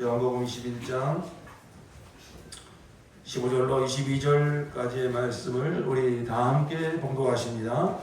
요한복음 21장 15절로 22절까지의 말씀을 우리 다 함께 봉독하십니다.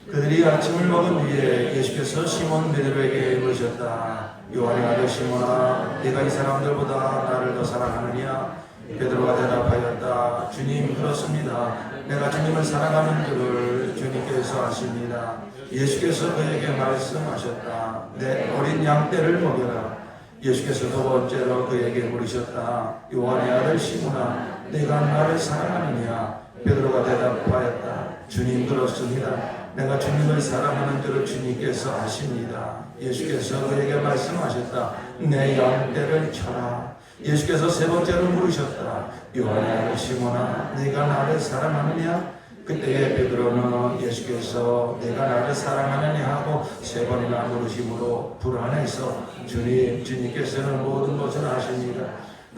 그들이 아침을 먹은 뒤에 예수께서 시몬 베드로에게 물으셨다. 요한의 아들 시몬아, 네가 이 사람들보다 나를 더 사랑하느냐? 베드로가 대답하였다. 주님, 그렇습니다. 내가 주님을 사랑하는 줄을 주님께서 아십니다. 예수께서 그에게 말씀하셨다. 내 어린 양떼를 먹여라. 예수께서 두 번째로 그에게 물으셨다. 요한의 아들 시몬아, 네가 나를 사랑하느냐? 베드로가 대답하였다. 주님, 그렇습니다. 내가 주님을 사랑하는 줄을 주님께서 아십니다. 예수께서 그에게 말씀하셨다. 내 양떼를 쳐라. 예수께서 세 번째로 물으셨다. 요한의 아들 시몬아, 네가 나를 사랑하느냐? 그때에 베드로는 예수께서 내가 나를 사랑하느냐 하고 세 번이나 물으심으로 불안해서 주님께서는 모든 것을 아십니다.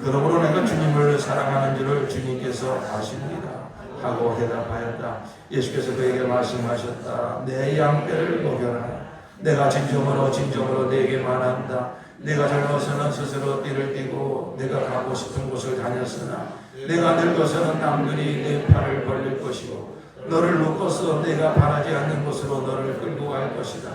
그러므로 내가 주님을 사랑하는 줄을 주님께서 아십니다 하고 대답하였다. 예수께서 그에게 말씀하셨다. 내 양떼를 먹여라. 내가 진정으로 네게 말한다. 내가 젊어서는 스스로 띠를 띠고 내가 가고 싶은 곳을 다녔으나 내가 늙어서는 남들이 내 팔을 벌릴 것이고 너를 묶어서 내가 바라지 않는 곳으로 너를 끌고 갈 것이다.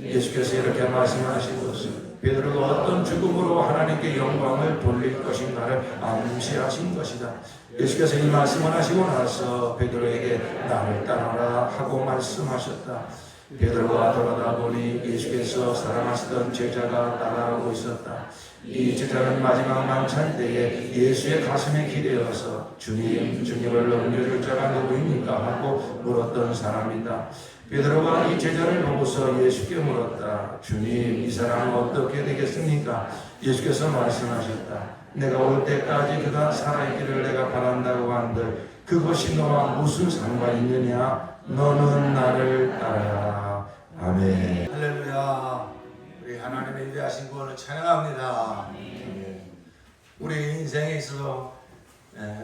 예수께서 이렇게 말씀하신 것은 베드로가 어떤 죽음으로 하나님께 영광을 돌릴 것인가를 암시하신 것이다. 예수께서 이 말씀을 하시고 나서 베드로에게 나를 따라라 하고 말씀하셨다. 베드로가 돌아다 보니 예수께서 사랑하시던 제자가 따라오고 있었다. 이 제자는 마지막 만찬 때에 예수의 가슴에 기대어서 주님을 넘겨줄 자가 누구입니까? 하고 물었던 사람이다. 베드로가 이 제자를 보고서 예수께 물었다. 주님, 이 사람은 어떻게 되겠습니까? 예수께서 말씀하셨다. 내가 올 때까지 그가 살아있기를 내가 바란다고 한들 그것이 너와 무슨 상관이 있느냐? 너는 나를 따라라. 아멘. 할렐루야. 우리 하나님의 위대하신 구원을 찬양합니다. 우리 인생에 있어서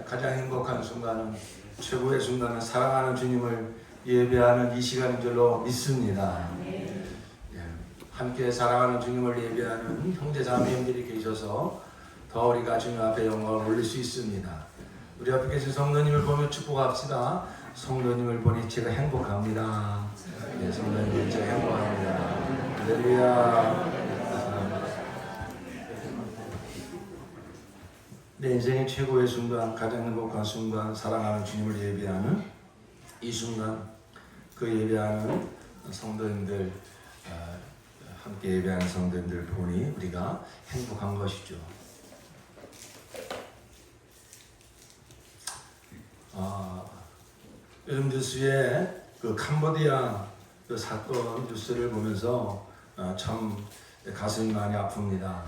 가장 행복한 순간은, 최고의 순간은 사랑하는 주님을 예배하는 이 시간인 줄로 믿습니다. 함께 사랑하는 주님을 예배하는 형제 자매님들이 계셔서 더 우리가 주님 앞에 영광을 올릴 수 있습니다. 우리 앞에 계신 성도님을 보며 축복합시다. 성도님을 보니 제가 행복합니다. 네, 성도님 제가 행복합니다. 할렐루야. 내 인생의 최고의 순간, 가장 행복한 순간, 사랑하는 주님을 예배하는 이 순간, 그 예배하는 성도님들, 함께 예배하는 성도님들 보니 우리가 행복한 것이죠. 요즘 뉴스에 그 캄보디아 그 사건 뉴스를 보면서 참 가슴이 많이 아픕니다.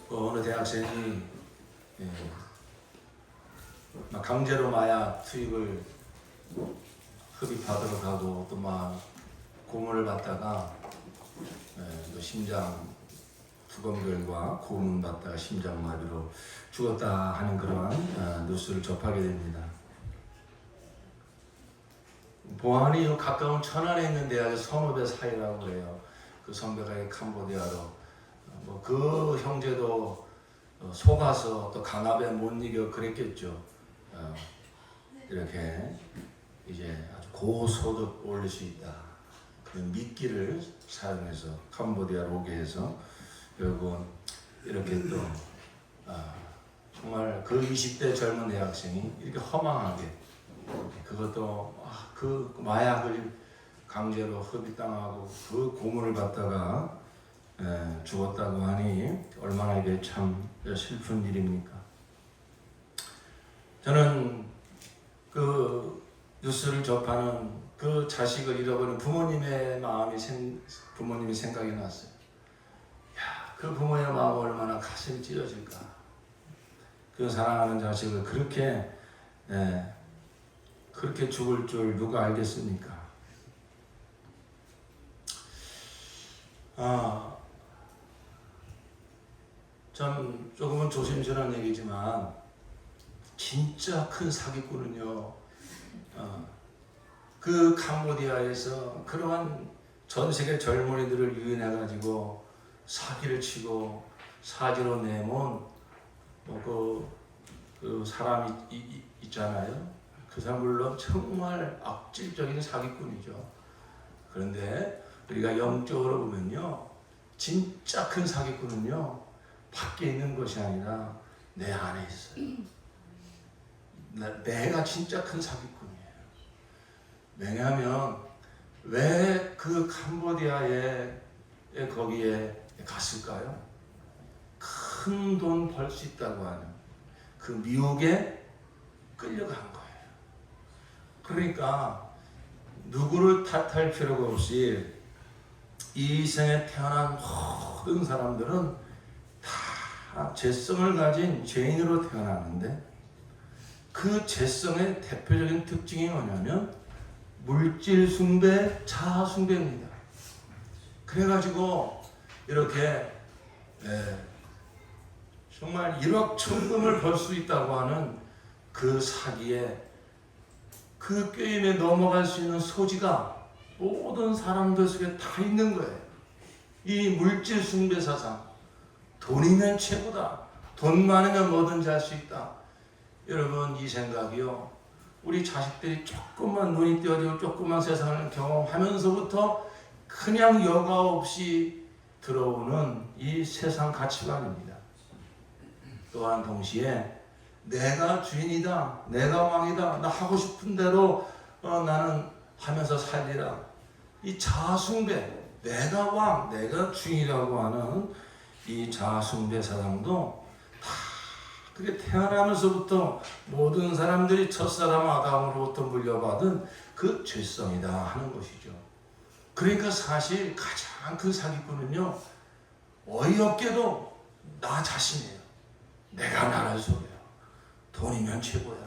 어느 대학생이 강제로 마약 투입을 흡입하도록 하고 또 막 고문을 받다가 또 심장 두검결과 고문 받다가 심장마비로 죽었다 하는 그러한 뉴스를 접하게 됩니다. 보안이 가까운 천안에 있는 대학의 선후배 사이라고 해요. 그 선배가 캄보디아로 그 형제도 속아서 또 강압에 못 이겨 그랬겠죠. 이렇게 이제 아주 고소득 올릴 수 있다. 그런 미끼를 사용해서 캄보디아로 오게 해서 결국은 이렇게 또 정말 그 20대 젊은 대학생이 이렇게 허망하게 그것도 그 마약을 강제로 흡입당하고 그 고문을 받다가 죽었다고 하니 얼마나 이게 참 슬픈 일입니까? 저는 그 뉴스를 접하는 그 자식을 잃어버린 부모님의 부모님이 생각이 났어요. 야, 그 부모의 마음이 얼마나 가슴이 찢어질까? 그 사랑하는 자식을 그렇게 죽을 줄 누가 알겠습니까? 참 조금은 조심스러운 얘기지만 진짜 큰 사기꾼은요, 그 캄보디아에서 그러한 전 세계 젊은이들을 유인해가지고 사기를 치고 사지로 내몬 그 사람이 있잖아요. 그 사람 물론 정말 악질적인 사기꾼이죠. 그런데 우리가 영적으로 보면요, 진짜 큰 사기꾼은요 밖에 있는 것이 아니라 내 안에 있어요. 내가 진짜 큰 사기꾼이에요. 왜냐하면 왜 그 캄보디아에 거기에 갔을까요? 큰 돈 벌 수 있다고 하는 그 미혹에 끌려간 거예요. 그러니까 누구를 탓할 필요가 없이 이 생에 태어난 모든 사람들은 다 죄성을 가진 죄인으로 태어나는데, 그 죄성의 대표적인 특징이 뭐냐면 물질 숭배, 자아 숭배입니다. 그래가지고 이렇게 정말 1억 천금을 벌 수 있다고 하는 그 사기에, 그 게임에 넘어갈 수 있는 소지가 모든 사람들 속에 다 있는 거예요. 이 물질 숭배 사상, 돈이면 최고다, 돈 많으면 뭐든지 할 수 있다. 여러분, 이 생각이요, 우리 자식들이 조금만 눈이 띄어지고 조금만 세상을 경험하면서부터 그냥 여과 없이 들어오는 이 세상 가치관입니다. 또한 동시에 내가 주인이다, 내가 왕이다, 나 하고 싶은 대로 나는 하면서 살리라, 이 자아숭배, 내가 왕, 내가 주인이라고 하는 이 자아숭배 사상도 다 그게 태어나면서부터 모든 사람들이 첫사람 아담으로부터 물려받은 그 죄성이다 하는 것이죠. 그러니까 사실 가장 큰 사기꾼은요, 어이없게도 나 자신이에요. 내가 나를 속여요. 돈이면 최고야.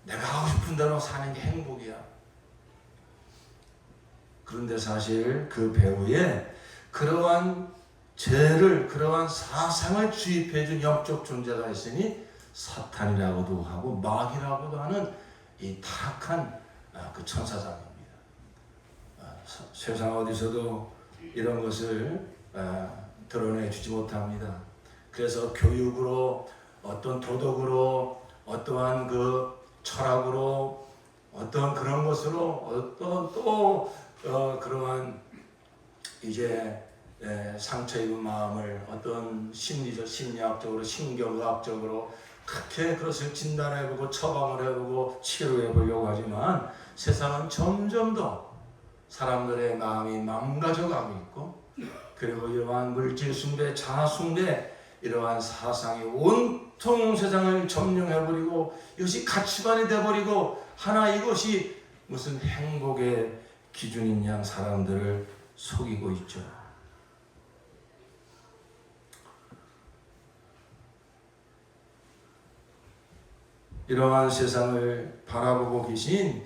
내가 하고 싶은 대로 사는 게 행복이야. 그런데 사실 그 배후에 그러한 죄를, 그러한 사상을 주입해준 영적 존재가 있으니 사탄이라고도 하고 마귀라고도 하는 이 타락한 그 천사장입니다. 세상 어디서도 이런 것을 드러내주지 못합니다. 그래서 교육으로, 어떤 도덕으로, 어떠한 그 철학으로, 어떤 그런 것으로, 어떤 또 그러한 이제 상처 입은 마음을 어떤 심리적, 심리학적으로, 신경의학적으로 그렇게 그것을 진단해보고 처방을 해보고 치료해보려고 하지만, 세상은 점점 더 사람들의 마음이 망가져가고 있고, 그리고 이러한 물질 숭배, 자아 숭배, 이러한 사상이 온통 세상을 점령해버리고 이것이 가치관이 돼버리고 하나 이것이 무슨 행복의 기준인 양 사람들을 속이고 있죠. 이러한 세상을 바라보고 계신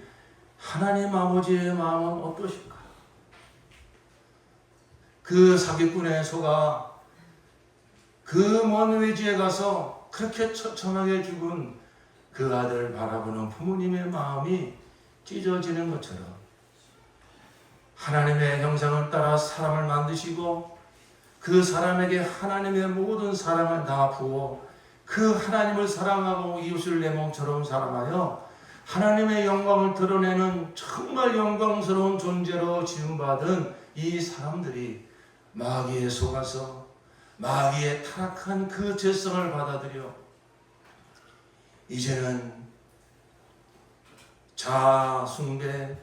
하나님 아버지의 마음은 어떠실까? 그 사기꾼의 소가 그 먼 외지에 가서 그렇게 처참하게 죽은 그 아들을 바라보는 부모님의 마음이 찢어지는 것처럼, 하나님의 형상을 따라 사람을 만드시고 그 사람에게 하나님의 모든 사랑을 다 부어 그 하나님을 사랑하고 이웃을 내 몸처럼 사랑하여 하나님의 영광을 드러내는 정말 영광스러운 존재로 지음받은 이 사람들이 마귀에 속아서 마귀의 타락한 그 죄성을 받아들여 이제는 자아 숭배,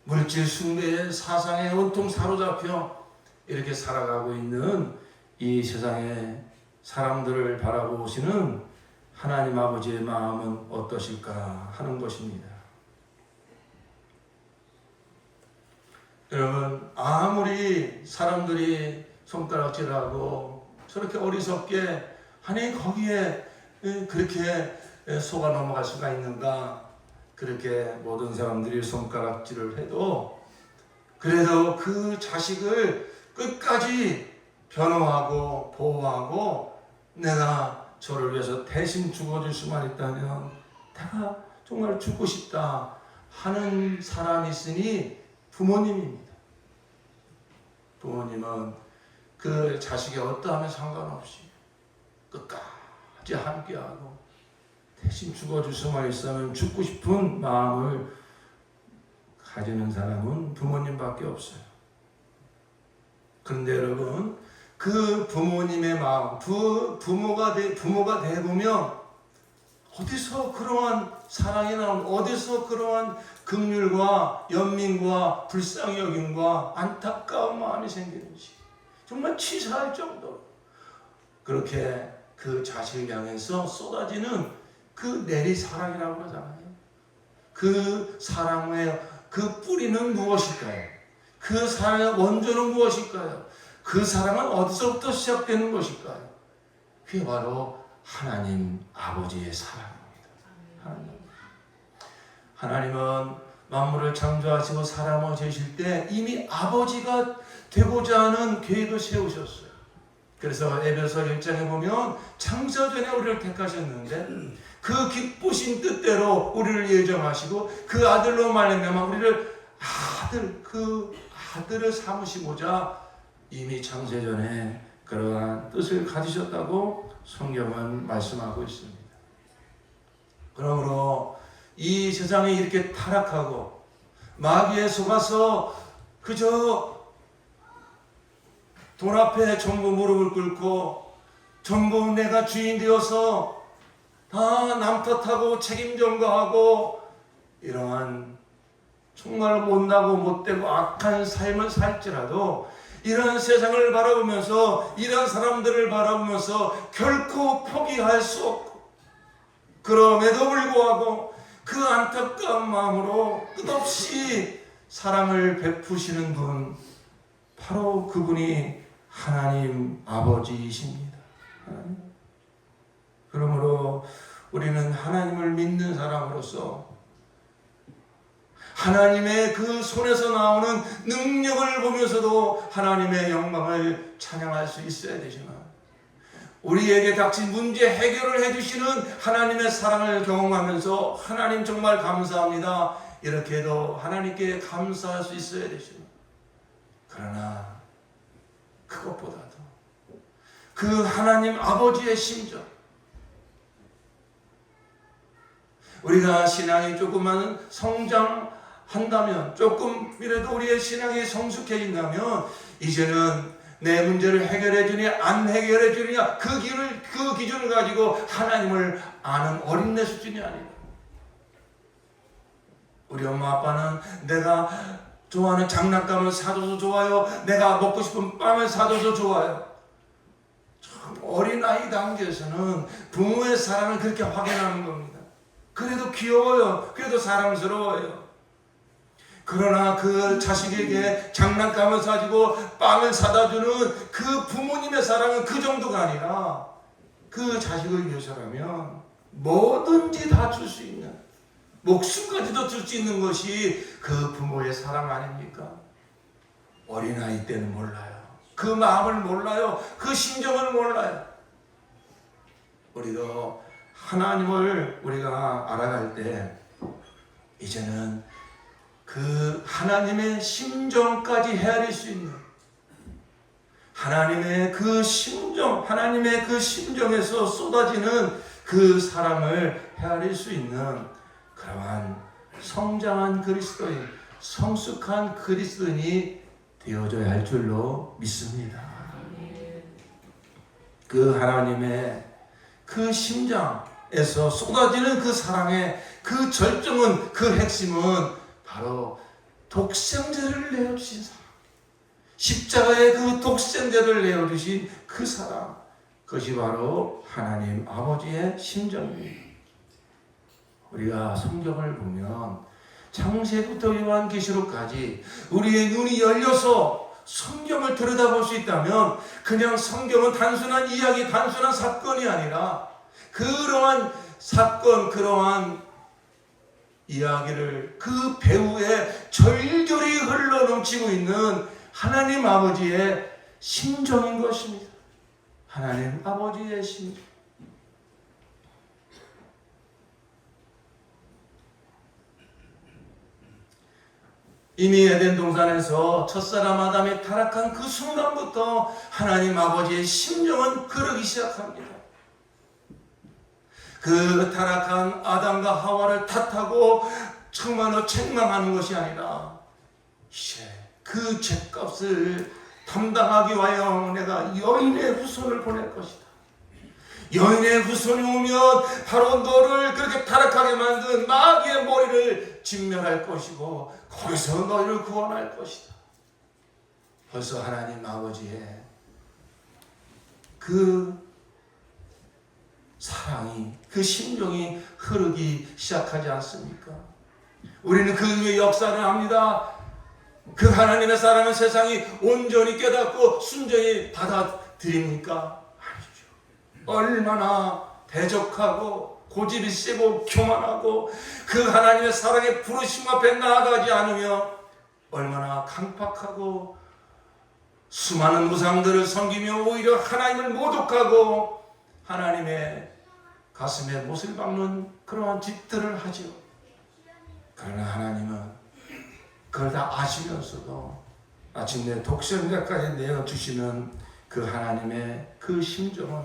물질 숭배의 사상에 온통 사로잡혀 이렇게 살아가고 있는 이 세상의 사람들을 바라보시는 하나님 아버지의 마음은 어떠실까 하는 것입니다. 여러분, 아무리 사람들이 손가락질하고 저렇게 어리석게, 아니 거기에 그렇게 속아 넘어갈 수가 있는가, 그렇게 모든 사람들이 손가락질을 해도 그래도 그 자식을 끝까지 변호하고 보호하고 내가 저를 위해서 대신 죽어줄 수만 있다면 내가 정말 죽고 싶다 하는 사람이 있으니 부모님입니다. 부모님은 그 자식이 어떠하면 상관없이 끝까지 함께하고 대신 죽어주서만 있으면 죽고 싶은 마음을 가지는 사람은 부모님밖에 없어요. 그런데 여러분, 그 부모님의 마음, 부모가 되보면 어디서 그러한 사랑이 나오는, 어디서 그러한 긍휼과 연민과 불쌍히 여김과 안타까운 마음이 생기는지 정말 치사할 정도로 그렇게 그 자식을 향해서 쏟아지는 그 내리사랑이라고 하잖아요. 그 사랑의 그 뿌리는 무엇일까요? 그 사랑의 원조는 무엇일까요? 그 사랑은 어디서부터 시작되는 것일까요? 그게 바로 하나님 아버지의 사랑입니다. 하나님은 만물을 창조하시고 사람을 지으실 때 이미 아버지가 되고자 하는 계획을 세우셨어요. 그래서 에베소 1장에 보면 창세 전에 우리를 택하셨는데 그 기쁘신 뜻대로 우리를 예정하시고 그 아들로 말미암아 우리를 아들을 삼으시고자 이미 창세 전에 그러한 뜻을 가지셨다고 성경은 말씀하고 있습니다. 그러므로 이 세상이 이렇게 타락하고 마귀에 속아서 그저 돈 앞에 전부 무릎을 꿇고 전부 내가 주인 되어서 다 남 탓하고 책임 전가하고 이러한 정말 못나고 못되고 악한 삶을 살지라도 이런 세상을 바라보면서 이런 사람들을 바라보면서 결코 포기할 수 없고 그럼에도 불구하고 그 안타까운 마음으로 끝없이 사랑을 베푸시는 분, 바로 그분이 하나님 아버지이십니다. 그러므로 우리는 하나님을 믿는 사람으로서 하나님의 그 손에서 나오는 능력을 보면서도 하나님의 영광을 찬양할 수 있어야 되지만 우리에게 닥친 문제 해결을 해주시는 하나님의 사랑을 경험하면서 하나님 정말 감사합니다 이렇게 해도 하나님께 감사할 수 있어야 되지만 그러나 그것보다도 그 하나님 아버지의 심정, 우리가 신앙이 조금만 성장한다면, 조금이라도 우리의 신앙이 성숙해진다면 이제는 내 문제를 해결해 주냐 안 해결해 주느냐 그 기준을 가지고 하나님을 아는 어린애 수준이 아니라, 우리 엄마 아빠는 내가 좋아하는 장난감을 사줘서 좋아요, 내가 먹고 싶은 빵을 사줘서 좋아요. 참 어린아이 단계에서는 부모의 사랑을 그렇게 확인하는 겁니다. 그래도 귀여워요, 그래도 사랑스러워요. 그러나 그 자식에게 장난감을 사주고 빵을 사다주는 그 부모님의 사랑은 그 정도가 아니라 그 자식을 위해서라면 뭐든지 다 줄 수 있는, 목숨까지도 줄 수 있는 것이 그 부모의 사랑 아닙니까? 어린아이 때는 몰라요. 그 마음을 몰라요. 그 심정을 몰라요. 우리도 하나님을 우리가 알아갈 때 이제는 그 하나님의 심정까지 헤아릴 수 있는, 하나님의 그 심정, 하나님의 그 심정에서 쏟아지는 그 사랑을 헤아릴 수 있는 그러한 성장한 그리스도인, 성숙한 그리스도인이 되어져야 할 줄로 믿습니다. 그 하나님의 그 심장에서 쏟아지는 그 사랑의 그 절정은, 그 핵심은 바로 독생자를 내어주신 사랑, 십자가의 그 독생자를 내어주신 그 사랑, 그것이 바로 하나님 아버지의 심정입니다. 우리가 성경을 보면 창세부터 요한계시록까지 우리의 눈이 열려서 성경을 들여다볼 수 있다면 그냥 성경은 단순한 이야기, 단순한 사건이 아니라 그러한 사건, 그러한 이야기를 그 배후에 절절히 흘러넘치고 있는 하나님 아버지의 심정인 것입니다. 하나님 아버지의 심정. 이미 에덴 동산에서 첫사람 아담이 타락한 그 순간부터 하나님 아버지의 심정은 흐르기 시작합니다. 그 타락한 아담과 하와를 탓하고 정말로 책망하는 것이 아니라 이제 그 죄값을 담당하기 위하여 내가 여인의 후손을 보낼 것이다. 여인의 후손이 오면 바로 너를 그렇게 타락하게 만든 마귀의 머리를 진멸할 것이고 거기서 너희를 구원할 것이다. 벌써 하나님 아버지의 그 사랑이, 그 심정이 흐르기 시작하지 않습니까? 우리는 그 위에 역사를 합니다. 그 하나님의 사랑은 세상이 온전히 깨닫고 순전히 받아들입니까? 아니죠. 얼마나 대적하고 고집이 세고 교만하고 그 하나님의 사랑의 부르심 앞에 나아가지 않으며 얼마나 강팍하고 수많은 우상들을 섬기며 오히려 하나님을 모독하고 하나님의 가슴에 못을 박는 그러한 짓들을 하죠. 그러나 하나님은 그걸 다 아시면서도 마침내 독생자까지 내어주시는 그 하나님의 그 심정은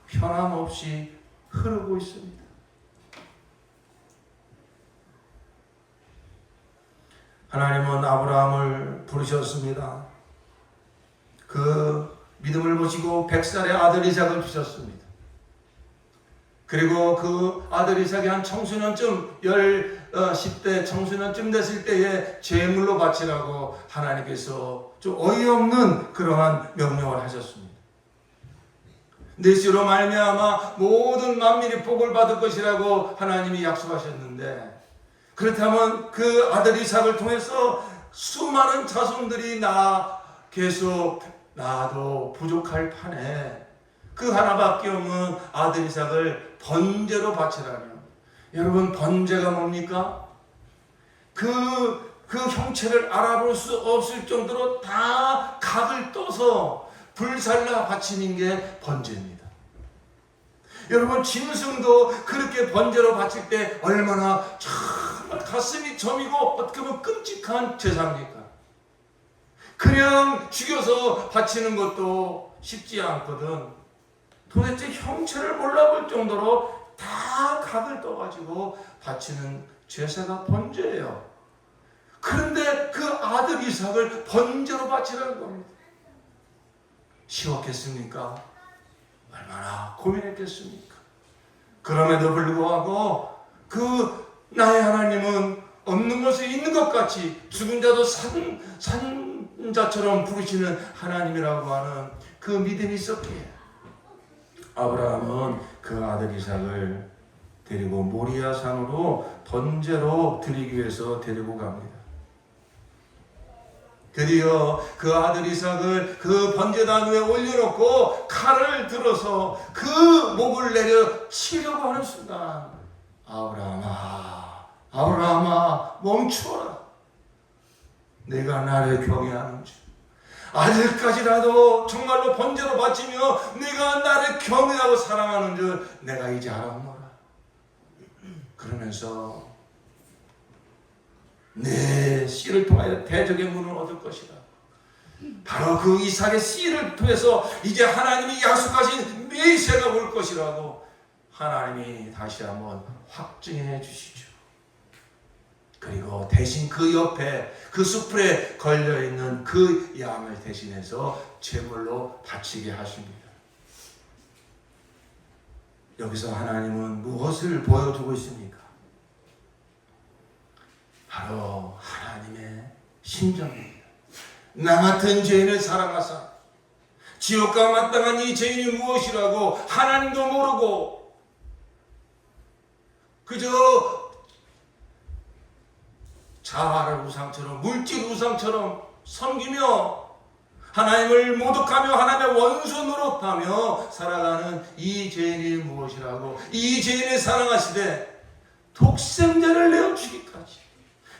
변함없이 흐르고 있습니다. 하나님은 아브라함을 부르셨습니다. 그 믿음을 보시고 100살의 아들 이삭을 주셨습니다. 그리고 그 아들 이삭이 한 청소년쯤 10대 청소년쯤 됐을 때에 제물로 바치라고 하나님께서 좀 어이없는 그러한 명령을 하셨습니다. 내시로 말미암아 모든 만민이 복을 받을 것이라고 하나님이 약속하셨는데, 그렇다면 그 아들 이삭을 통해서 수많은 자손들이 계속 나도 부족할 판에 그 하나밖에 없는 아들 이삭을 번제로 바치라며. 여러분, 번제가 뭡니까? 그 형체를 알아볼 수 없을 정도로 다 각을 떠서 불살라 바치는 게 번제입니다. 여러분, 짐승도 그렇게 번제로 바칠 때 얼마나 정말 가슴이 저미고 어떻게 보면 끔찍한 제사입니까? 그냥 죽여서 바치는 것도 쉽지 않거든. 도대체 형체를 몰라볼 정도로 다 각을 떠가지고 바치는 제사가 번제예요. 그런데 그 아들 이삭을 번제로 바치라는 겁니다. 쉬웠겠습니까? 얼마나 고민했겠습니까? 그럼에도 불구하고 그 나의 하나님은 없는 것에 있는 것 같이 죽은 자도 산 자처럼 부르시는 하나님이라고 하는 그 믿음이 있었기에 아브라함은 그 아들 이삭을 데리고 모리아 산으로 번제로 드리기 위해서 데리고 갑니다. 드디어 그 아들 이삭을 그 번제단 위에 올려놓고 칼을 들어서 그 목을 내려 치려고 하는 순간, 아브라함아 멈추어라. 내가 나를 경외하는 줄, 아들까지라도 정말로 번제로 바치며 내가 나를 경외하고 사랑하는 줄 내가 이제 알았노라. 그러면서 내 씨를 통하여 대적의 문을 얻을 것이다. 바로 그 이삭의 씨를 통해서 이제 하나님이 약속하신 메시아가 올 것이라고 하나님이 다시 한번 확증해 주시죠. 그리고 대신 그 옆에 그 숯불에 걸려있는 그 양을 대신해서 제물로 바치게 하십니다. 여기서 하나님은 무엇을 보여주고 있습니까? 바로 하나님의 심정입니다. 나 같은 죄인을 사랑하사 지옥과 마땅한 이 죄인이 무엇이라고 하나님도 모르고 그저 자아를 우상처럼, 물질 우상처럼 섬기며 하나님을 모독하며 하나님의 원수 노릇하며 살아가는 이 죄인이 무엇이라고, 이 죄인을 사랑하시되 독생자를 내어주기까지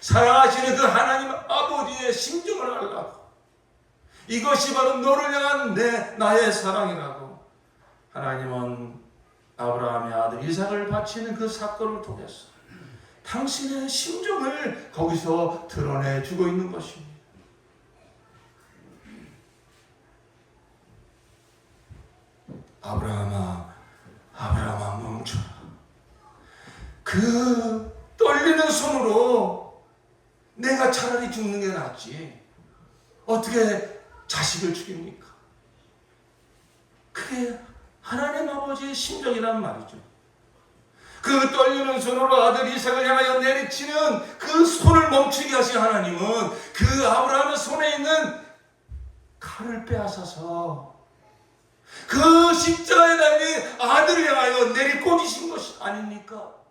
사랑하시는 그 하나님 아버지의 심정을 알라고, 이것이 바로 너를 향한 나의 사랑이라고 하나님은 아브라함의 아들 이삭을 바치는 그 사건을 통해서 당신의 심정을 거기서 드러내주고 있는 것입니다. 아브라함아 멈춰라. 그 떨리는 손으로 내가 차라리 죽는 게 낫지 어떻게 자식을 죽입니까? 그게 하나님 아버지의 심정이란 말이죠. 그 떨리는 손으로 아들 이삭을 향하여 내리치는 그 손을 멈추게 하신 하나님은 그 아브라함의 손에 있는 칼을 빼앗아서 그 십자가에 달린 아들을 향하여 내리꽂으신 것이 아닙니까?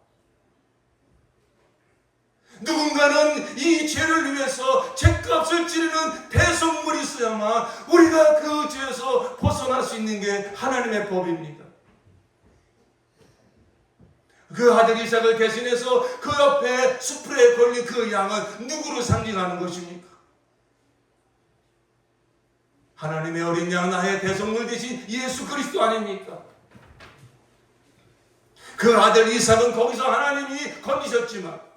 누군가는 이 죄를 위해서 죄값을 치르는 대속물이 있어야만 우리가 그 죄에서 벗어날 수 있는 게 하나님의 법입니다. 그 아들 이삭을 대신해서 그 옆에 수풀에 걸린 그 양은 누구를 상징하는 것입니까? 하나님의 어린 양 나의 대속물 대신 예수 그리스도 아닙니까? 그 아들 이삭은 거기서 하나님이 건지셨지만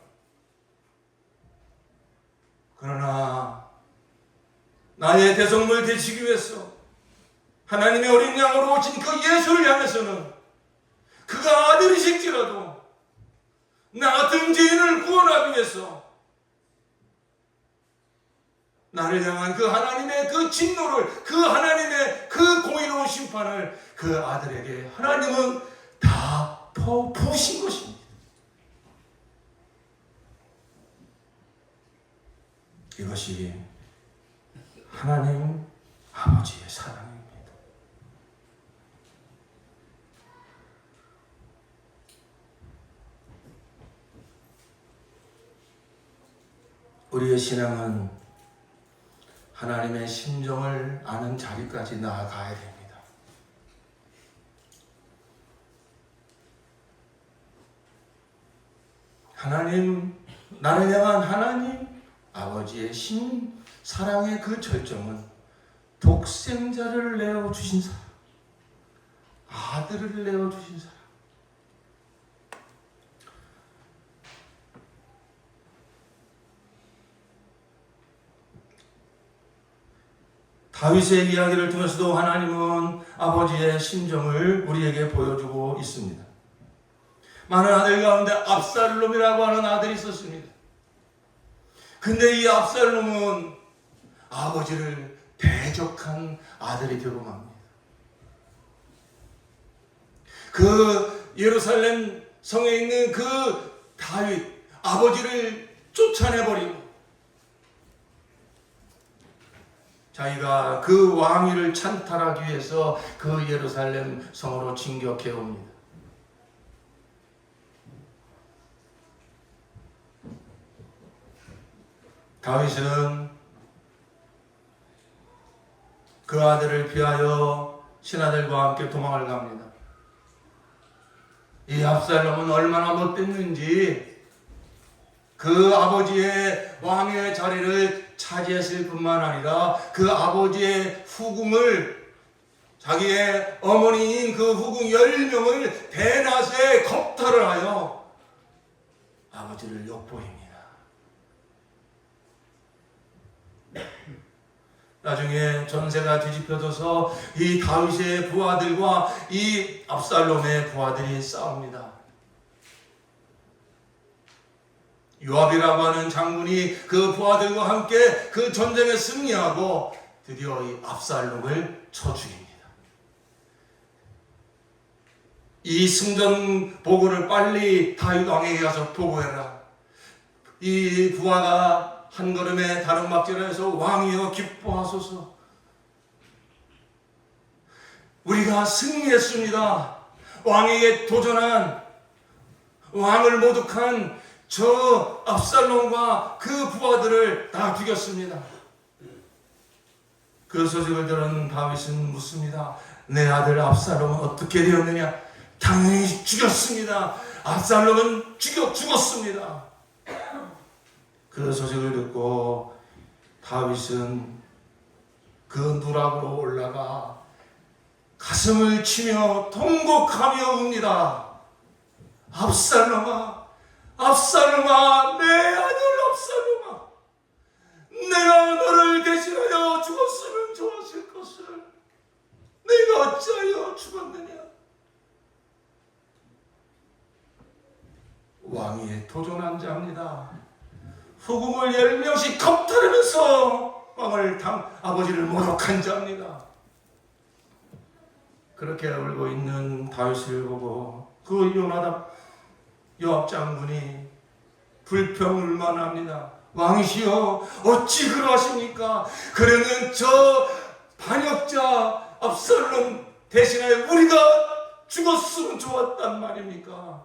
그러나 나의 대속물 되시기 위해서 하나님의 어린 양으로 오신 그 예수를 향해서는 그가 아들이실지라도 나 같은 죄인을 구원하기 위해서 나를 향한 그 하나님의 그 진노를 그 하나님의 그 공의로운 심판을 그 아들에게 하나님은 다 부으신 것입니다. 이것이 하나님 아버지의 사랑입니다. 우리의 신앙은 하나님의 심정을 아는 자리까지 나아가야 됩니다. 하나님, 나를 향한 하나님 아버지의 사랑의 그 절정은 독생자를 내어주신 사람, 아들을 내어주신 사람. 다윗의 이야기를 통해서도 하나님은 아버지의 심정을 우리에게 보여주고 있습니다. 많은 아들 가운데 압살롬이라고 하는 아들이 있었습니다. 근데 이 압살롬은 아버지를 대적한 아들이 되고 맙니다. 그 예루살렘 성에 있는 그 다윗, 아버지를 쫓아내버리고 자기가 그 왕위를 찬탈하기 위해서 그 예루살렘 성으로 진격해 옵니다. 다윗은 그 아들을 피하여 신하들과 함께 도망을 갑니다. 이 압살롬은 얼마나 못됐는지 그 아버지의 왕의 자리를 차지했을 뿐만 아니라 그 아버지의 후궁을 자기의 어머니인 그 후궁 10명을 대낮에 겁탈을 하여 아버지를 욕보입니다. 나중에 전세가 뒤집혀져서 이 다윗의 부하들과 이 압살롬의 부하들이 싸웁니다. 요압이라고 하는 장군이 그 부하들과 함께 그 전쟁에 승리하고 드디어 이 압살롬을 쳐 죽입니다. 이 승전 보고를 빨리 다윗 왕에게 가서 보고해라. 이 부하가 한 걸음에 다른 막지라에서 왕이여 기뻐하소서. 우리가 승리했습니다. 왕에게 도전한 왕을 모독한 저 압살롬과 그 부하들을 다 죽였습니다. 그 소식을 들은 다윗은 묻습니다. 내 아들 압살롬은 어떻게 되었느냐? 당연히 죽였습니다. 압살롬은 죽었습니다. 그 소식을 듣고 다윗은 그 누락으로 올라가 가슴을 치며 통곡하며 웁니다. 압살롬아, 압살롬아, 내 아들 압살롬아, 내가 너를 대신하여 죽었으면 좋았을 것을 내가 어찌하여 죽었느냐? 왕위에 도전한 자입니다. 후궁을 10명씩 겁탈하면서 아버지를 모독한 자입니다. 그렇게 울고 있는 다윗을 보고 그 요압 장군이 불평을 합니다. 왕이시여, 어찌 그러하십니까? 그러면 저 반역자 압살롬 대신에 우리가 죽었으면 좋았단 말입니까?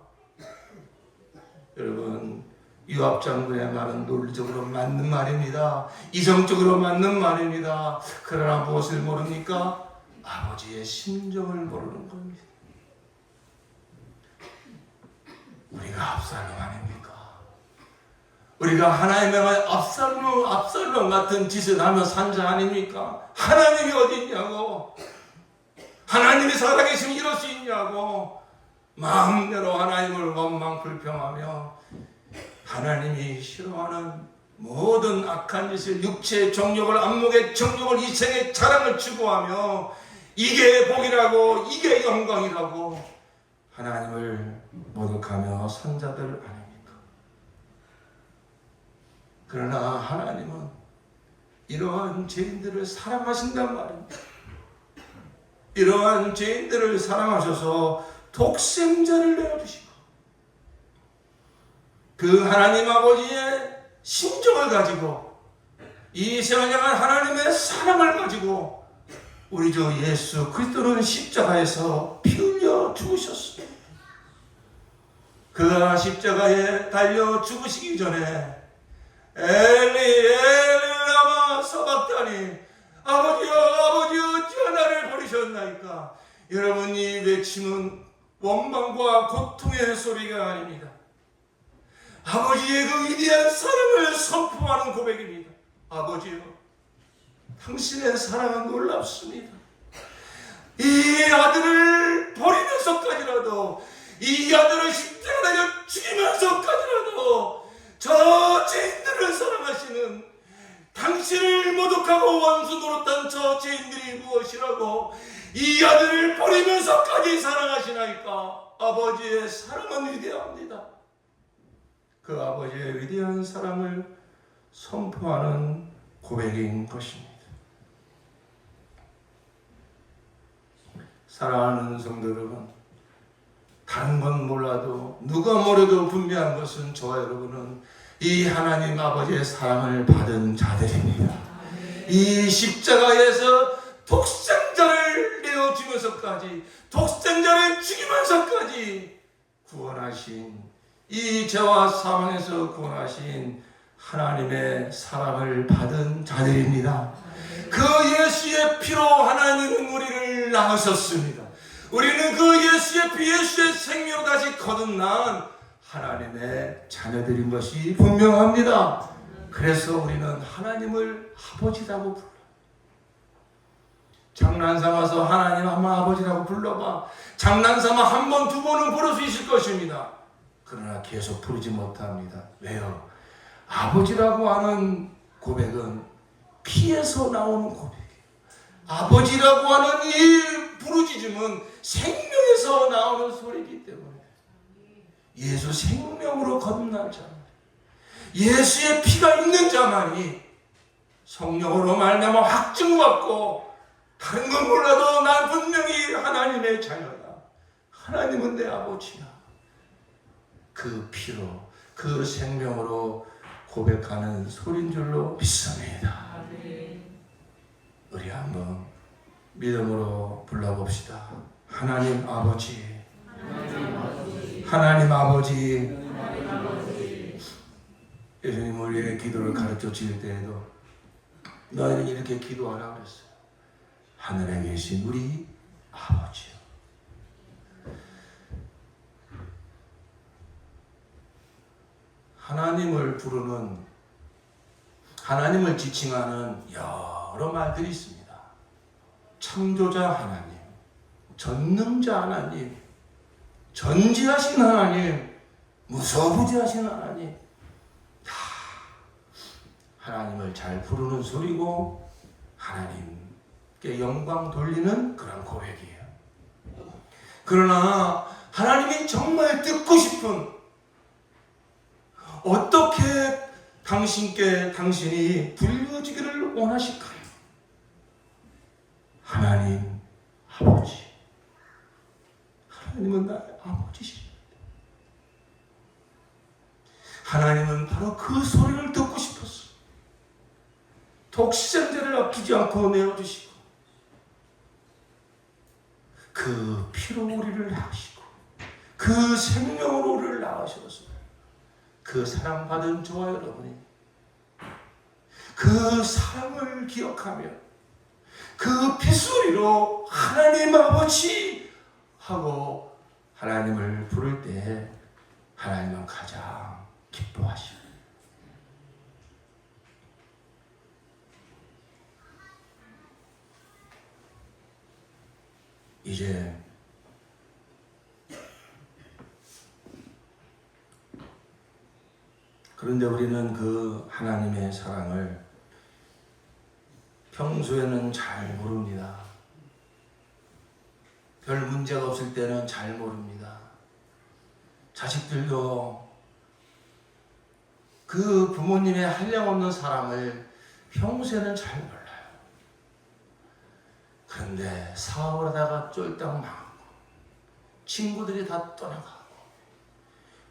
여러분, 요압 장군의 말은 논리적으로 맞는 말입니다. 이성적으로 맞는 말입니다. 그러나 무엇을 모릅니까? 아버지의 심정을 모르는 겁니다. 우리가 압살롬 아닙니까? 우리가 하나님의 압살롬 같은 짓을 하며 산 자 아닙니까? 하나님이 어디 있냐고, 하나님이 살아계시면 이럴 수 있냐고 마음대로 하나님을 원망 불평하며 하나님이 싫어하는 모든 악한 짓을, 육체의 정욕을, 안목의 정욕을, 이생의 자랑을 추구하며 이게 복이라고, 이게 영광이라고 하나님을 모독하며 산 자들 아닙니까? 그러나 하나님은 이러한 죄인들을 사랑하신단 말입니다. 이러한 죄인들을 사랑하셔서 독생자를 내어주시고 그 하나님 아버지의 심정을 가지고 이 세상을 향한 하나님의 사랑을 가지고 우리 주 예수 그리스도는 십자가에서 피 흘려 죽으셨습니다. 그가 십자가에 달려 죽으시기 전에 엘리 라마 사박다니, 아버지여 어찌 나를 버리셨나이까? 여러분, 이 외침은 원망과 고통의 소리가 아닙니다. 아버지의 그 위대한 사랑을 선포하는 고백입니다. 아버지여, 당신의 사랑은 놀랍습니다. 이 아들을 버리면서까지라도, 이 아들을 십자가에 달려 죽이면서까지라도 저 죄인들을 사랑하시는, 당신을 모독하고 원수 노릇한 저 죄인들이 무엇이라고 이 아들을 버리면서까지 사랑하시나이까? 아버지의 사랑은 위대합니다. 그 아버지의 위대한 사랑을 선포하는 고백인 것입니다. 사랑하는 성도 여러분, 다른 건 몰라도, 누가 뭐래도 분명한 것은 저와 여러분은 이 하나님 아버지의 사랑을 받은 자들입니다. 이 십자가에서 독생자를 내어주면서까지, 독생자를 죽이면서까지 구원하신, 이 죄와 사망에서 구원하신 하나님의 사랑을 받은 자들입니다. 그 예수의 피로 하나님은 우리를 낳으셨습니다. 우리는 그 예수의 피, 예수의 생명으로 다시 거듭난 하나님의 자녀들인 것이 분명합니다. 그래서 우리는 하나님을 아버지라고 불러요. 장난삼아서 하나님 한번 아버지라고 불러봐. 장난삼아 한 번, 두 번은 부를 수 있을 것입니다. 그러나 계속 부르지 못합니다. 왜요? 아버지라고 하는 고백은 피에서 나오는 고백이에요. 아버지라고 하는 이 부르짖음은 생명에서 나오는 소리이기 때문에 예수 생명으로 거듭난 자, 예수의 피가 있는 자만이 성령으로 말미암아 확증받고, 다른 건 몰라도 난 분명히 하나님의 자녀다, 하나님은 내 아버지야, 그 피로, 그 생명으로 고백하는 소리인 줄로 믿습니다. 우리 한번 믿음으로 불러봅시다. 하나님 아버지, 하나님 아버지. 예수님 우리의 기도를 가르쳐 주실 때에도 너희는 이렇게 기도하라 그랬어요. 하늘에 계신 우리 아버지요. 하나님을 부르는, 하나님을 지칭하는 여러 말들이 있습니다. 창조자 하나님, 전능자 하나님, 전지하신 하나님, 무소부지하신 하나님, 다 하나님을 잘 부르는 소리고 하나님께 영광 돌리는 그런 고백이에요. 그러나 하나님이 정말 듣고 싶은, 어떻게 당신이 불려지기를 원하실까요? 하나님 아버지, 하나님은 나의 아버지십니다. 하나님은 바로 그 소리를 듣고 싶었어. 독생자를 아끼지 않고 내어주시고 그 피로 우리를 낳으시고 그 생명으로 우리를 낳으셔서 그 사랑받은 저와 여러분이 그 사랑을 기억하며 그 핏소리로 하나님 아버지 하고 하나님을 부를 때 하나님은 가장 기뻐하시오. 이제 그런데 우리는 그 하나님의 사랑을 평소에는 잘 모릅니다. 별 문제가 없을 때는 잘 모릅니다. 자식들도 그 부모님의 한량없는 사랑을 평소에는 잘 몰라요. 그런데 사업을 하다가 쫄딱 망하고 친구들이 다 떠나가고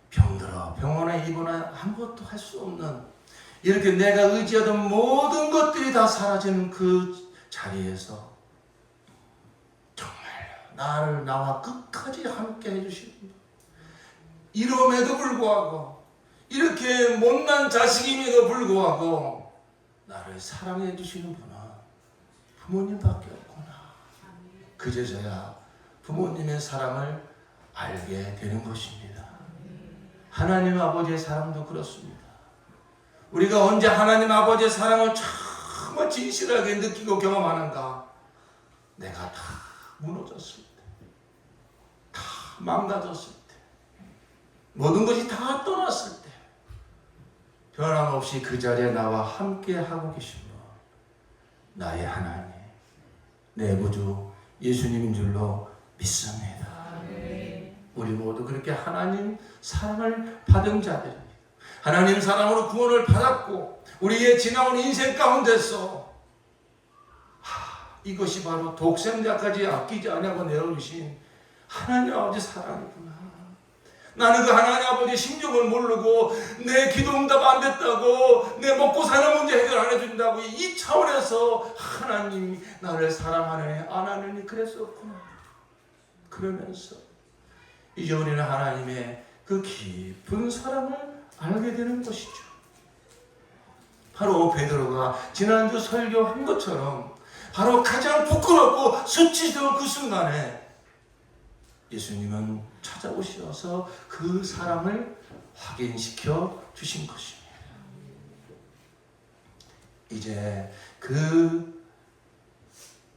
병들어 병원에 입원해 아무것도 할 수 없는 이렇게 내가 의지하던 모든 것들이 다 사라지는 그 자리에서 정말 나와 끝까지 함께 해주시는 분, 이름에도 불구하고 이렇게 못난 자식임에도 불구하고 나를 사랑해 주시는 분은 부모님밖에 없구나. 그제서야 부모님의 사랑을 알게 되는 것입니다. 하나님 아버지의 사랑도 그렇습니다. 우리가 언제 하나님 아버지의 사랑을 정말 진실하게 느끼고 경험하는가? 내가 다 무너졌을 때, 다 망가졌을 때, 모든 것이 다 떠났을 때 변함없이 그 자리에 나와 함께 하고 계신 분, 나의 하나님, 내 구주 예수님인 줄로 믿습니다. 우리 모두 그렇게 하나님 사랑을 받은 자들입니다. 하나님 사랑으로 구원을 받았고 우리의 지나온 인생 가운데서 이것이 바로 독생자까지 아끼지 않냐고 내어주신 하나님 아버지 사랑이구나. 나는 그 하나님 아버지의 심정을 모르고 내 기도 응답 안 됐다고 내 먹고 사는 문제 해결 안 해준다고 이 차원에서 하나님이 나를 사랑하느니 안 하느니 그랬었구나. 그러면서 이제 우리는 하나님의 그 깊은 사랑을 알게 되는 것이죠. 바로 베드로가 지난주 설교한 것처럼 바로 가장 부끄럽고 수치스러운 그 순간에 예수님은 찾아오셔서 그 사랑을 확인시켜 주신 것입니다. 이제 그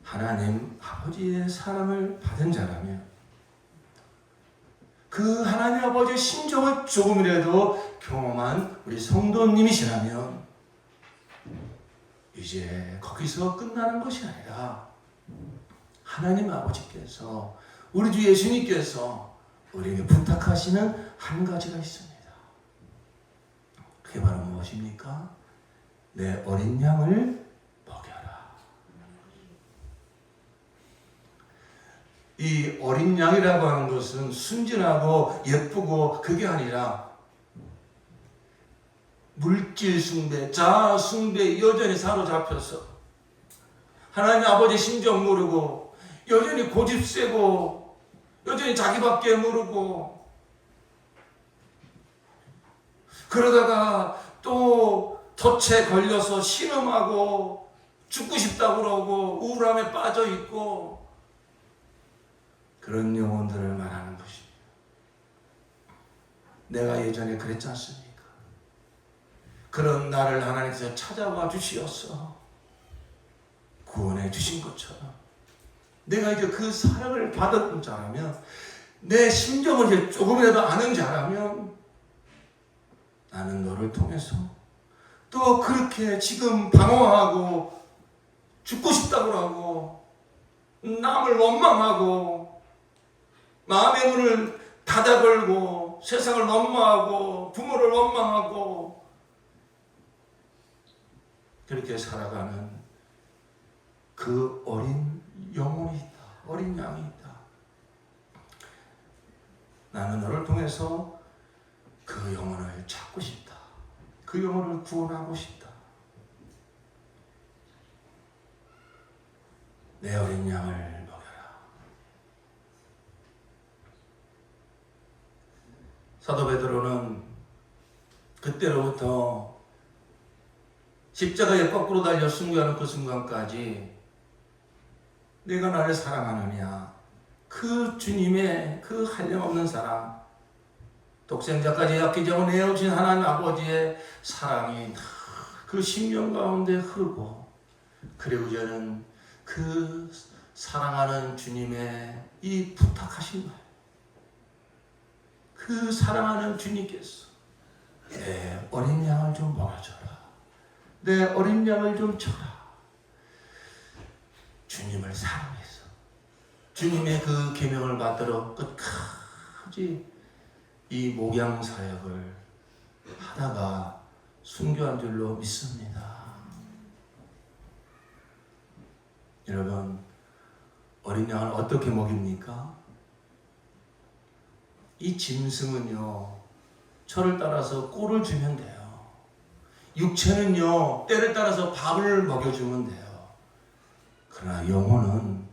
하나님 아버지의 사랑을 받은 자라면 그 하나님 아버지의 심정을 조금이라도 경험한 우리 성도님이시라면 이제 거기서 끝나는 것이 아니라 하나님 아버지께서 우리 주 예수님께서 우리에게 부탁하시는 한 가지가 있습니다. 그게 바로 무엇입니까? 내 어린 양을 먹여라. 이 어린 양이라고 하는 것은 순진하고 예쁘고 그게 아니라 물질 숭배, 자아 숭배에 여전히 사로잡혀서 하나님 아버지 심정 모르고 여전히 고집 세고 여전히 자기밖에 모르고 그러다가 또 덫에 걸려서 신음하고 죽고 싶다고 그러고 우울함에 빠져 있고 그런 영혼들을 말하는 것입니다. 내가 예전에 그랬지 않습니까? 그런 나를 하나님께서 찾아와 주시었어. 구원해 주신 것처럼 내가 이제 그 사랑을 받았던 자라면 내 심정을 이제 조금이라도 아는 자라면 나는 너를 통해서 또 그렇게 지금 방황하고 죽고 싶다고 하고 남을 원망하고 마음의 문을 다다 걸고 세상을 원망하고 부모를 원망하고 그렇게 살아가는 그 어린 영혼이 있다. 어린 양이 있다. 나는 너를 통해서 그 영혼을 찾고 싶다. 그 영혼을 구원하고 싶다. 내 어린 양을 먹여라. 사도 베드로는 그때로부터 십자가에 거꾸로 달려 순교하는 그 순간까지 내가 나를 사랑하느냐, 그 주님의 그 한량없는 사랑, 독생자까지 아끼자고 내어주신 하나님 아버지의 사랑이 그 심령 가운데 흐르고, 그리고 저는 그 사랑하는 주님의 이 부탁하신 말, 그 사랑하는 주님께서 내 어린 양을 좀 먹어줘라, 내 어린 양을 좀 쳐라. 주님을 사랑해서 주님의 그 계명을 받들어 끝까지 이 목양 사역을 하다가 순교한 줄로 믿습니다. 여러분, 어린 양을 어떻게 먹입니까? 이 짐승은요, 철을 따라서 꼴을 주면 돼요. 육체는요, 때를 따라서 밥을 먹여주면 돼요. 그러나 영혼은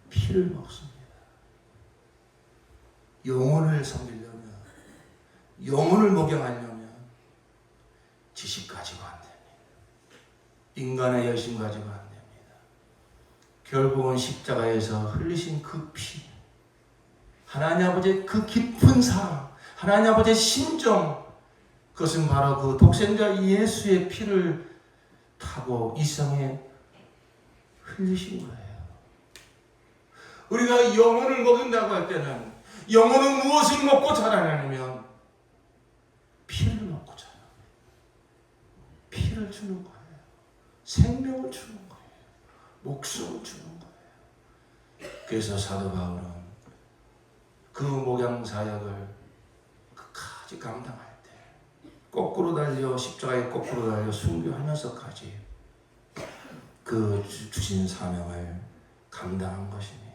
피를 먹습니다. 영혼을 섬기려면, 영혼을 목양하려면 지식 가지고 안 됩니다. 인간의 열심 가지고 안 됩니다. 결국은 십자가에서 흘리신 그 피, 하나님 아버지의 그 깊은 사랑, 하나님 아버지의 심정, 그것은 바로 그 독생자 예수의 피를 타고 이 세상에 흘리신 거예요. 우리가 영혼을 먹인다고 할 때는 영혼은 무엇을 먹고 자라냐면 피를 먹고 자라요. 피를 주는 거예요. 생명을 주는 거예요. 목숨을 주는 거예요. 그래서 사도 바울은 그 목양 사역을 끝까지 감당할 때 거꾸로 달려 십자가에 거꾸로 달려 순교하면서까지 그 주신 사명을 감당한 것입니다.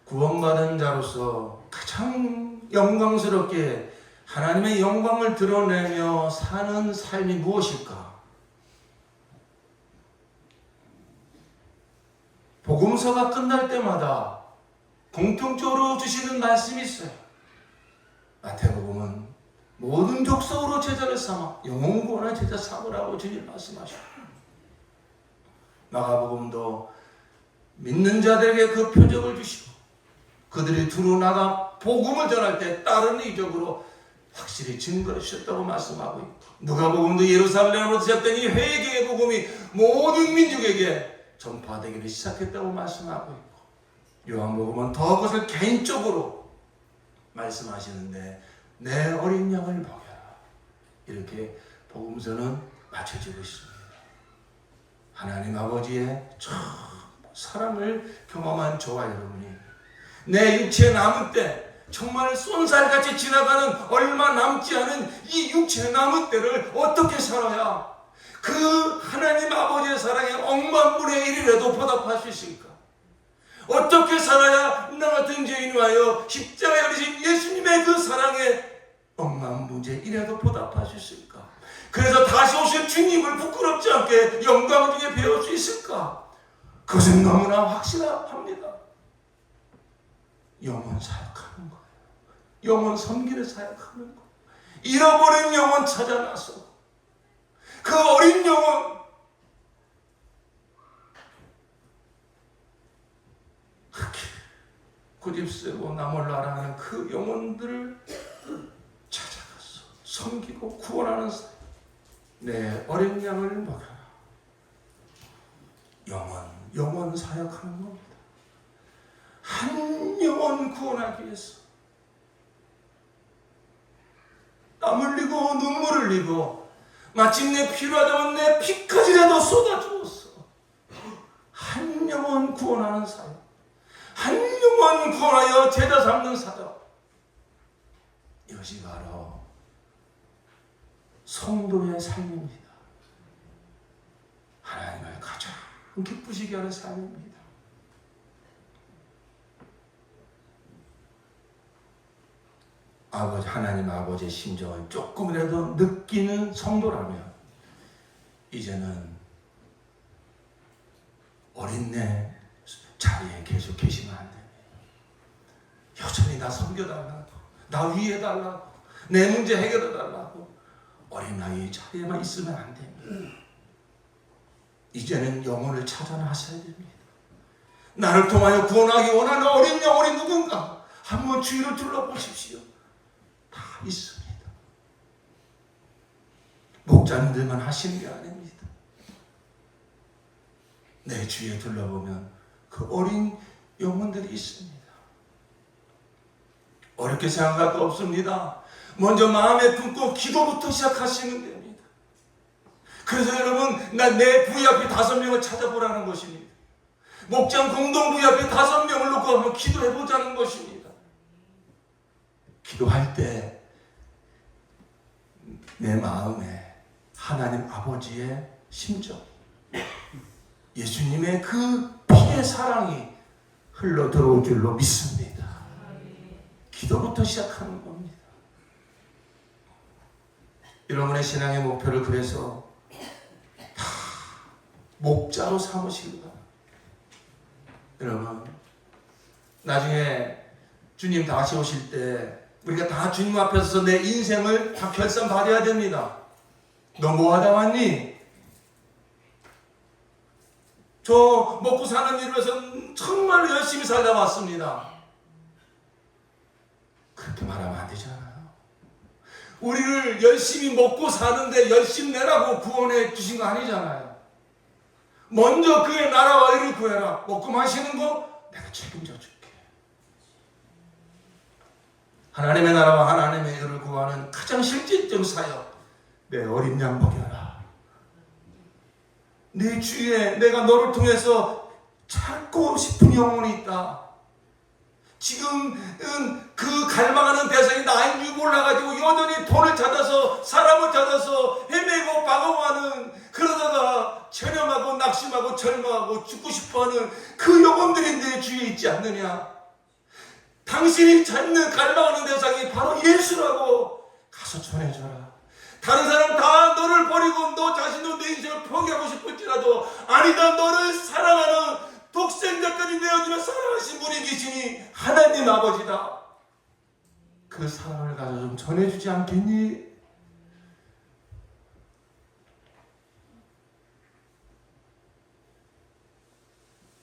구원받은 자로서 가장 영광스럽게 하나님의 영광을 드러내며 사는 삶이 무엇일까? 복음서가 끝날 때마다 공통적으로 주시는 말씀이 있어요. 마태복음은 모든 족속으로 제자를 삼아 영혼 구원의 제자 삼으라고 주님 말씀하시고, 마가복음도 믿는 자들에게 그 표적을 주시고 그들이 두루 나가 복음을 전할 때 다른 이적으로 확실히 증거해 주셨다고 말씀하고 있고, 누가복음도 예루살렘으로 시작된 이 회개의 복음이 모든 민족에게 전파되기를 시작했다고 말씀하고 있고, 요한복음은 더 그것을 개인적으로 말씀하시는데 내 어린 양을 먹여라, 이렇게 복음서는 맞춰지고 있습니다. 하나님 아버지의 사랑을 경험한 저와 여러분이 내 육체 남은 때 정말 쏜살같이 지나가는 얼마 남지 않은 이 육체 남은 때를 어떻게 살아야 그 하나님 아버지의 사랑에 억만분의 1이라도 보답할 수 있을까? 어떻게 살아야 나 같은 죄인이 와요 십자가에 걸리신 예수님의 그 사랑에 억만분의 1이라도 보답할 수 있을까? 그래서 다시 오실 주님을 부끄럽지 않게 영광 중에 배울 수 있을까? 그것은 너무나 확실합니다. 영혼 사역하는 거예요. 영혼 섬기는 사역하는 거예요. 잃어버린 영혼 찾아나서 그 어린 영혼, 그렇게 고집세고 나 몰라라 하는 그 영혼들을 찾아가서 섬기고 구원하는 사역. 내 어린 양을 먹여라. 영혼 사역하는 겁니다. 한 영혼 구원하기 위해서 땀 흘리고 눈물 흘리고 마침내 필요하다면 내 피까지라도 쏟아주었어. 기도의 삶입니다. 하나님을 가장 기쁘시게 하는 삶입니다. 하나님 아버지의 심정을 조금이라도 느끼는 성도라면 이제는 어린애 자리에 계속 계시면 안 됩니다. 여전히 나 섬겨달라고, 나 위해달라고, 내 문제 해결해달라고 어린아이 자리에만 있으면 안 됩니다. 이제는 영혼을 찾아 나서야 됩니다. 나를 통하여 구원하기 원하는 어린 영혼이 누군가 한번 주위를 둘러보십시오. 다 있습니다. 목자님들만 하시는 게 아닙니다. 내 주위에 둘러보면 그 어린 영혼들이 있습니다. 어렵게 생각할 거 없습니다. 먼저 마음에 품고 기도부터 시작하시면 됩니다. 그래서 여러분, 내 부위 앞에 5명을 찾아보라는 것입니다. 목장 공동 부위 앞에 5명을 놓고 한번 기도해보자는 것입니다. 기도할 때 내 마음에 하나님 아버지의 심정, 예수님의 그 피의 사랑이 흘러 들어올 줄로 믿습니다. 기도부터 시작하는 겁니다. 여러분의 신앙의 목표를 그래서 다 목자로 삼으시기 바랍니다. 여러분, 나중에 주님 다시 오실 때 우리가 다 주님 앞에 서서 내 인생을 다 결산받아야 됩니다. 너 뭐 하다 왔니? 저 먹고 사는 일을 위해서 정말 열심히 살다 왔습니다. 그렇게 말하면 안 되잖아요. 우리를 열심히 먹고 사는데 열심히 내라고 구원해 주신 거 아니잖아요. 먼저 그의 나라와 의를 구해라. 먹고 마시는 거 내가 책임져 줄게. 하나님의 나라와 하나님의 의를 구하는 가장 실질적 사역, 내 어린 양 먹여라. 내 주위에 내가 너를 통해서 찾고 싶은 영혼이 있다. 지금은 그 갈망하는 대상이 나인 줄 몰라가지고 여전히 돈을 찾아서 사람을 찾아서 헤매고 방황하는, 그러다가 체념하고 낙심하고 절망하고 죽고 싶어하는 그 영혼들이 내 주위에 있지 않느냐. 당신이 찾는 갈망하는 대상이 바로 예수라고 가서 전해줘라. 다른 사람 다 너를 버리고 너 자신도 내 인생을 포기하고 싶을지라도 아니다, 너를 사랑하는 독생자까지 내어주는 사랑하신 분이 계시니 하나님 아버지다. 그 사랑을 가져 좀 전해주지 않겠니?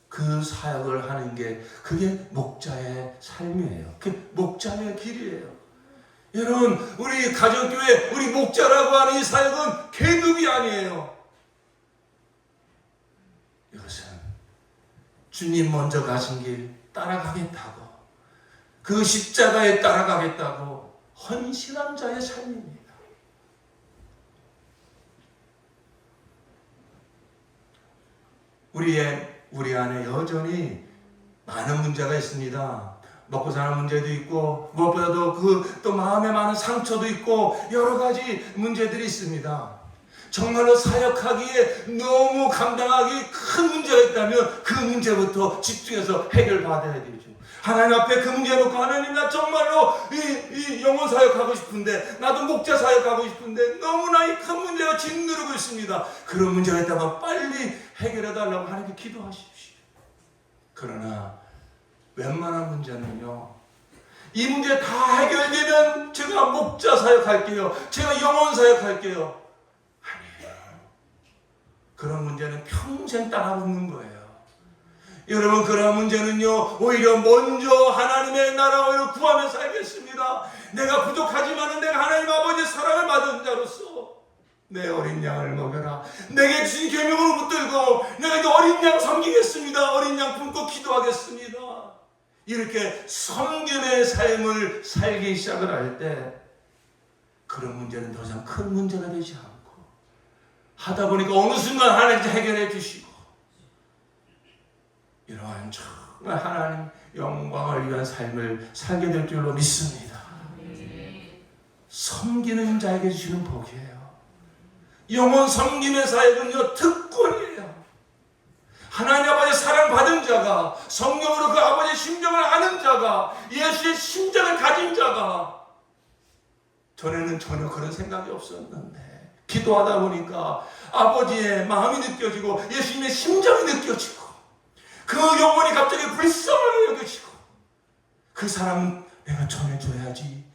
그 사역을 하는 게 그게 목자의 삶이에요. 그게 목자의 길이에요. 여러분, 우리 가정교회 우리 목자라고 하는 이 사역은 계급이 아니에요. 이것은 주님 먼저 가신 길 따라가겠다고, 그 십자가에 따라가겠다고 헌신한 자의 삶입니다. 우리 안에 여전히 많은 문제가 있습니다. 먹고 사는 문제도 있고, 무엇보다도 또 마음에 많은 상처도 있고, 여러 가지 문제들이 있습니다. 정말로 사역하기에 너무 감당하기 큰 문제가 있다면 그 문제부터 집중해서 해결받아야 되죠. 하나님 앞에 그 문제 놓고, 하나님, 나 정말로 이 영혼 사역하고 싶은데, 나도 목자 사역하고 싶은데 너무나 이 큰 문제가 짓누르고 있습니다. 그런 문제가 있다면 빨리 해결해달라고 하나님께 기도하십시오. 그러나 웬만한 문제는요, 이 문제 다 해결되면 제가 목자 사역할게요, 제가 영혼 사역할게요. 아니에요. 그런 문제는 평생 따라붙는 거예요. 여러분, 그런 문제는요, 오히려 먼저 하나님의 나라를 구하며 살겠습니다. 내가 부족하지만 내가 하나님 아버지의 사랑을 받은 자로서 내 어린 양을 먹여라. 내게 주신 계명을 붙들고 내가 이 어린 양 섬기겠습니다. 어린 양 품고 기도하겠습니다. 이렇게 섬김의 삶을 살기 시작을 할 때 그런 문제는 더 이상 큰 문제가 되지 않고, 하다 보니까 어느 순간 하나님께 해결해 주시고, 이러한 정말 하나님 영광을 위한 삶을 살게 될 줄로 믿습니다. 섬기는 자에게 주시는 복이에요. 영혼 섬김의 사역은요, 특권이에요. 하나님 아버지의 사랑받은 자가, 성령으로 그 아버지의 심정을 아는 자가, 예수의 심정을 가진 자가, 전에는 전혀 그런 생각이 없었는데 기도하다 보니까 아버지의 마음이 느껴지고 예수님의 심정이 느껴지고 그 영혼이 갑자기 불쌍하게 여겨지고 그 사람 내가 전해줘야지,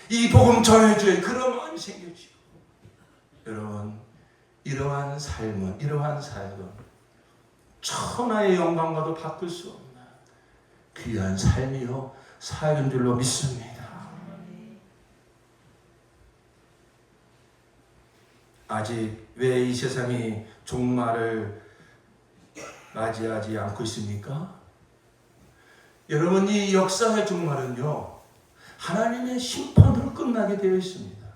이 복음 전해줘야, 그런 마음이 생겨지고. 여러분, 이러한 삶은, 이러한 사역은 천하의 영광과도 바꿀 수 없는 귀한 삶이요 사역인 줄로 믿습니다. 아직 왜 이 세상이 종말을 맞이하지 않고 있습니까? 여러분, 이 역사의 종말은요, 하나님의 심판으로 끝나게 되어 있습니다.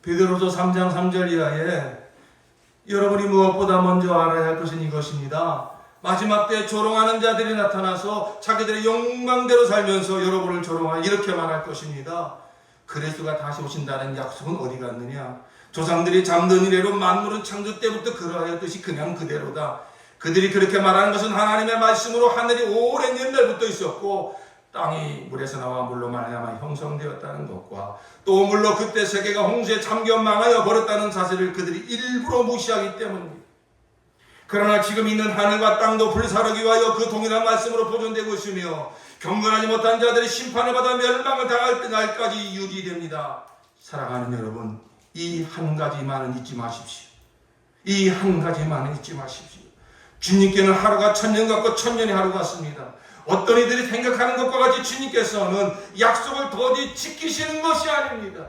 베드로서 3장 3절 이하에 여러분이 무엇보다 먼저 알아야 할 것은 이것입니다. 마지막 때 조롱하는 자들이 나타나서 자기들의 욕망대로 살면서 여러분을 조롱하여 이렇게 말할 것입니다. 그리스도가 다시 오신다는 약속은 어디 갔느냐? 조상들이 잠든 이래로 만물은 창조 때부터 그러하였듯이 그냥 그대로다. 그들이 그렇게 말하는 것은 하나님의 말씀으로 하늘이 오랜 옛날부터 있었고 땅이 물에서 나와 물로 말미암아 형성되었다는 것과 또 물로 그때 세계가 홍수에 잠겨 망하여 버렸다는 사실을 그들이 일부러 무시하기 때문입니다. 그러나 지금 있는 하늘과 땅도 불사르기 위하여 그 동일한 말씀으로 보존되고 있으며 경건하지 못한 자들이 심판을 받아 멸망을 당할 날까지 유지됩니다. 사랑하는 여러분, 이 한 가지만은 잊지 마십시오. 이 한 가지만은 잊지 마십시오. 주님께는 하루가 천년 같고 천년이 하루 같습니다. 어떤 이들이 생각하는 것과 같이 주님께서는 약속을 더디 지키시는 것이 아닙니다.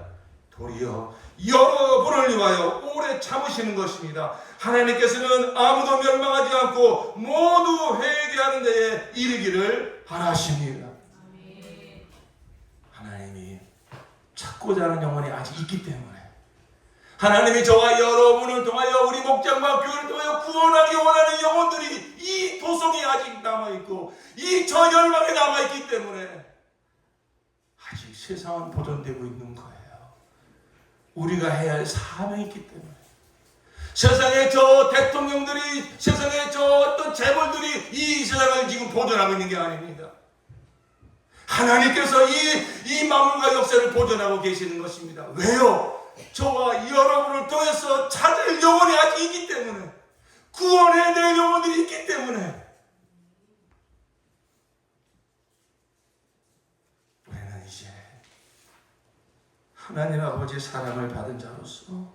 도리어 여러분을 위하여 오래 참으시는 것입니다. 하나님께서는 아무도 멸망하지 않고 모두 회개하는 데에 이르기를 바라십니다. 하나님이 찾고자 하는 영혼이 아직 있기 때문에, 하나님이 저와 여러분을 통하여 우리 목장과 교회를 통하여 구원하기 원하는 영혼들이 이 도성에 아직 남아있고 이 저 열방에 남아있기 때문에 아직 세상은 보존되고 있는 거예요. 우리가 해야 할 사명이 있기 때문에. 세상에 저 대통령들이, 세상에 저 어떤 재벌들이 이 세상을 지금 보존하고 있는 게 아닙니다. 하나님께서 이 만물과 역사를 보존하고 계시는 것입니다. 왜요? 저와 여러분을 통해서 찾을 영혼이 아직 있기 때문에, 구원해야 될 영혼들이 있기 때문에 우리는 이제 하나님 아버지의 사랑을 받은 자로서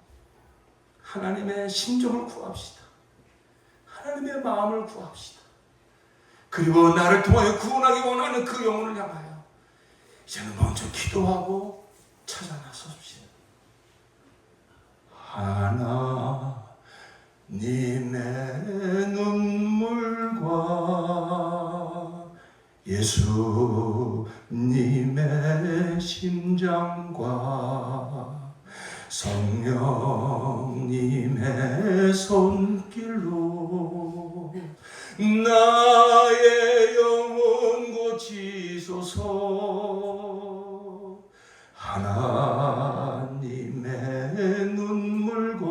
하나님의 심정을 구합시다. 하나님의 마음을 구합시다. 그리고 나를 통하여 구원하기 원하는 그 영혼을 향하여 이제는 먼저 기도하고 찾아 나섭시다. 하나님의 눈물과 예수님의 심장과 성령님의 손길로 나의 영혼 고치소서. 하나님의 눈물과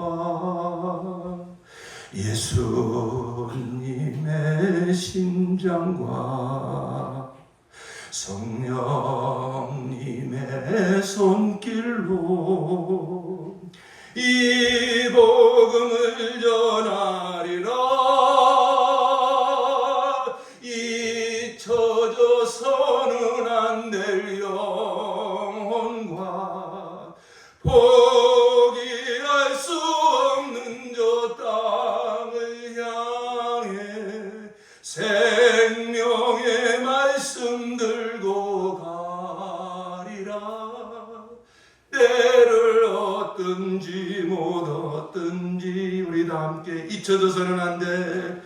예수님의 심장과 성령님의 손길로 이 복음을 전하리라. 잊혀져서는 안 될 영혼과 포기할 수 없는 저 땅을 향해 생명의 말씀 들고 가리라. 때를 얻든지 못 얻든지 우리 다 함께 잊혀져서는 안 돼.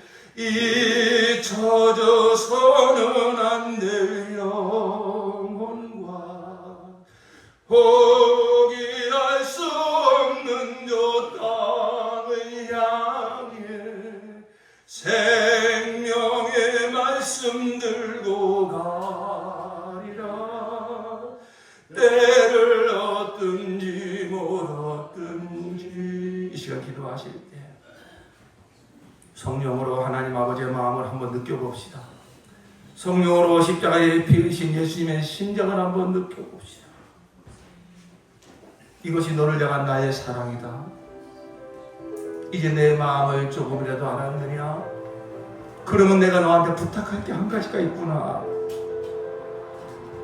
잊혀져서는 안 될 영혼과 포기할 수 없는 저 땅을 향해 생명의 말씀 들고 가리라. 때를 얻든지 못 얻든지 이 시간 성령으로 하나님 아버지의 마음을 한번 느껴봅시다. 성령으로 십자가에 피 흘리신 예수님의 심정을 한번 느껴봅시다. 이것이 너를 향한 나의 사랑이다. 이제 내 마음을 조금이라도 알았느냐? 그러면 내가 너한테 부탁할 게 한 가지가 있구나.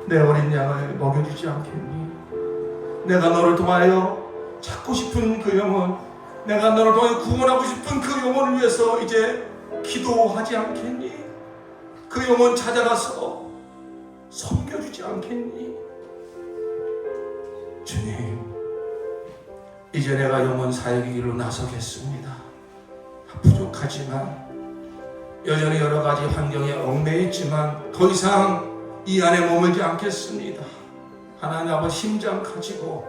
내 어린 양을 먹여주지 않겠니? 내가 너를 통하여 찾고 싶은 그 영혼, 내가 너를 통하여 구원하고 싶은 그 영혼을 위해서 이제 기도하지 않겠니? 그 영혼 찾아가서 섬겨주지 않겠니? 주님, 이제 내가 영혼 사역의 길로 나서겠습니다. 부족하지만 여전히 여러 가지 환경에 얽매여 있지만 더 이상 이 안에 머물지 않겠습니다. 하나님 아버지 심장 가지고,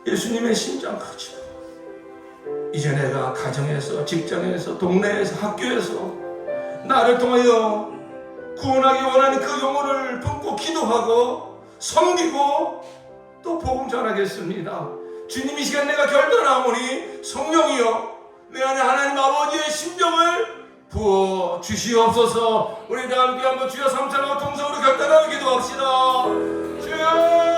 예수님의 심장 가지고 이제 내가 가정에서, 직장에서, 동네에서, 학교에서 나를 통하여 구원하기 원하는 그 영혼을 품고 기도하고 섬기고 또 복음 전하겠습니다. 주님, 이 시간 내가 결단하오니 성령이여 내 안에 하나님 아버지의 심정을 부어 주시옵소서. 우리 다 함께 한번 주여 삼창하고 통성으로 결단하고 기도합시다. 주여